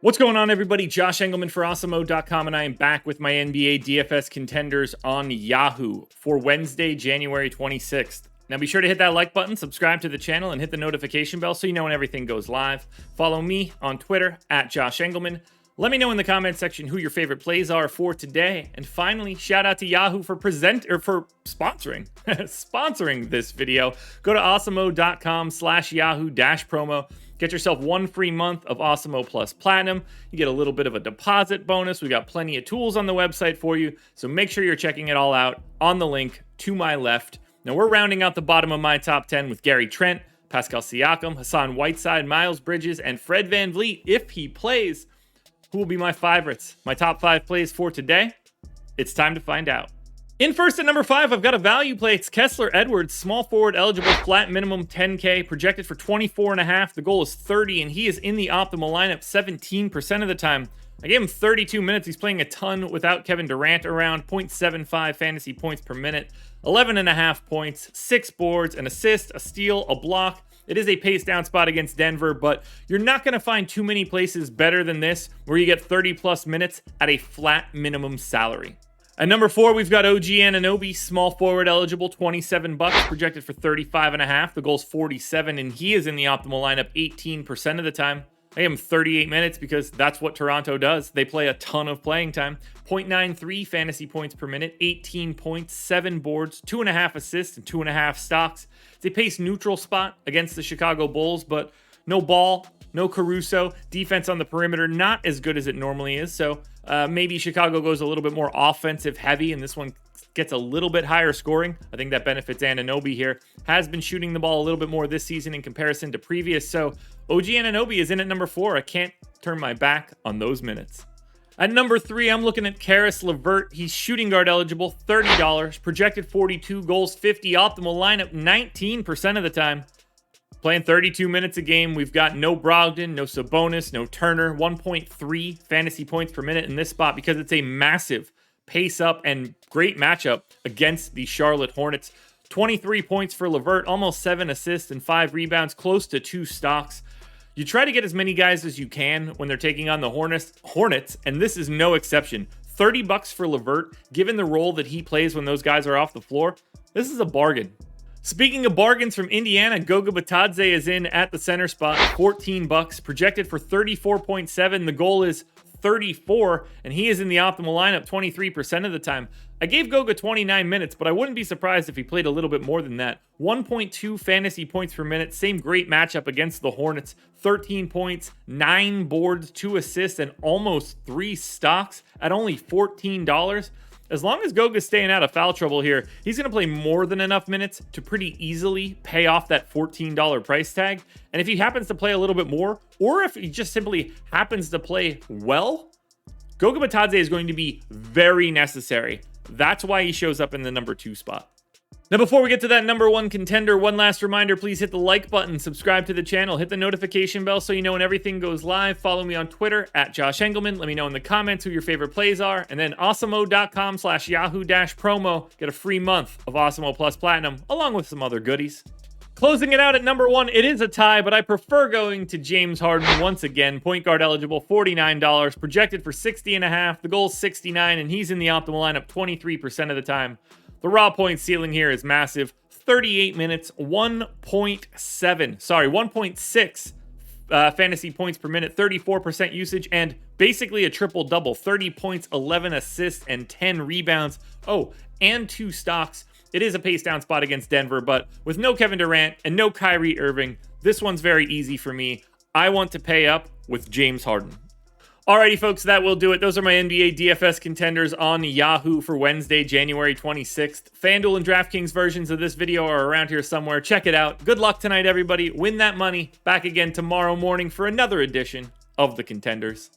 What's going on, everybody? Josh Engleman for Awesemo.com, and I am back with my NBA DFS contenders on Yahoo for Wednesday, January 26th. Now be sure to hit that like button, subscribe to the channel, and hit the notification bell so you know when everything goes live. Follow me on Twitter at Josh Engleman. Let me know in the comment section who your favorite plays are for today. And finally, shout out to Yahoo for sponsoring sponsoring this video. Go to awesemo.com/Yahoo-promo. Get yourself one free month of Awesemo Plus Platinum. You get a little bit of a deposit bonus. We got plenty of tools on the website for you, so make sure you're checking it all out on the link to my left. Now we're rounding out the bottom of my top 10 with Gary Trent, Pascal Siakam, Hassan Whiteside, Miles Bridges, and Fred VanVleet if he plays. Who will be my favorites? My top 5 plays for today? It's time to find out. In first at number 5, I've got a value play. It's Kessler Edwards, small forward eligible, flat minimum 10K, projected for 24.5. The goal is 30, and he is in the optimal lineup 17% of the time. I gave him 32 minutes. He's playing a ton without Kevin Durant around. 0.75 fantasy points per minute, 11.5 points, 6 boards, an assist, a steal, a block. It is a pace down spot against Denver, but you're not going to find too many places better than this where you get 30 plus minutes at a flat minimum salary. At number 4, we've got OG Anunoby, small forward eligible, $27, projected for 35.5. The goal's 47, and he is in the optimal lineup 18% of the time. I gave him 38 minutes because that's what Toronto does. They play a ton of playing time. 0.93 fantasy points per minute, 18 points, 7 boards, 2.5 assists, and 2.5 stocks. It's a pace neutral spot against the Chicago Bulls, but no Ball, no Caruso. Defense on the perimeter, not as good as it normally is. So maybe Chicago goes a little bit more offensive heavy, and this one gets a little bit higher scoring. I think that benefits Anunoby here. Has been shooting the ball a little bit more this season in comparison to previous. So OG Anunoby is in at number 4. I can't turn my back on those minutes. At number 3, I'm looking at Caris LeVert. He's shooting guard eligible, $30, projected 42, goals 50, optimal lineup 19% of the time. Playing 32 minutes a game. We've got no Brogdon, no Sabonis, no Turner. 1.3 fantasy points per minute in this spot because it's a massive pace up and great matchup against the Charlotte Hornets. 23 points for LeVert, almost 7 assists and 5 rebounds, close to 2 stocks. You try to get as many guys as you can when they're taking on the Hornets, and this is no exception. $30 for LeVert, given the role that he plays when those guys are off the floor. This is a bargain. Speaking of bargains from Indiana, Goga Bitadze is in at the center spot, $14, projected for 34.7. The goal is 34, and he is in the optimal lineup 23% of the time. I gave Goga 29 minutes, but I wouldn't be surprised if he played a little bit more than that. 1.2 fantasy points per minute, same great matchup against the Hornets. 13 points, 9 boards, 2 assists, and almost 3 stocks at only $14. As long as Goga's staying out of foul trouble here, he's going to play more than enough minutes to pretty easily pay off that $14 price tag. And if he happens to play a little bit more, or if he just simply happens to play well, Goga Bitadze is going to be very necessary. That's why he shows up in the number 2 spot. Now, before we get to that number 1 contender, one last reminder, please hit the like button, subscribe to the channel, hit the notification bell so you know when everything goes live. Follow me on Twitter at Josh Engleman. Let me know in the comments who your favorite plays are. And then awesemo.com/Yahoo-promo. Get a free month of Awesemo Plus Platinum, along with some other goodies. Closing it out at number 1, it is a tie, but I prefer going to James Harden once again. Point guard eligible, $49, projected for 60.5. The goal's 69, and he's in the optimal lineup 23% of the time. The raw point ceiling here is massive. 38 minutes, 1.6 fantasy points per minute, 34% usage, and basically a triple-double. 30 points, 11 assists, and 10 rebounds. Oh, and 2 stocks. It is a pace down spot against Denver, but with no Kevin Durant and no Kyrie Irving, this one's very easy for me. I want to pay up with James Harden. Alrighty, folks, that will do it. Those are my NBA DFS contenders on Yahoo for Wednesday, January 26th. FanDuel and DraftKings versions of this video are around here somewhere. Check it out. Good luck tonight, everybody. Win that money. Back again tomorrow morning for another edition of the Contenders.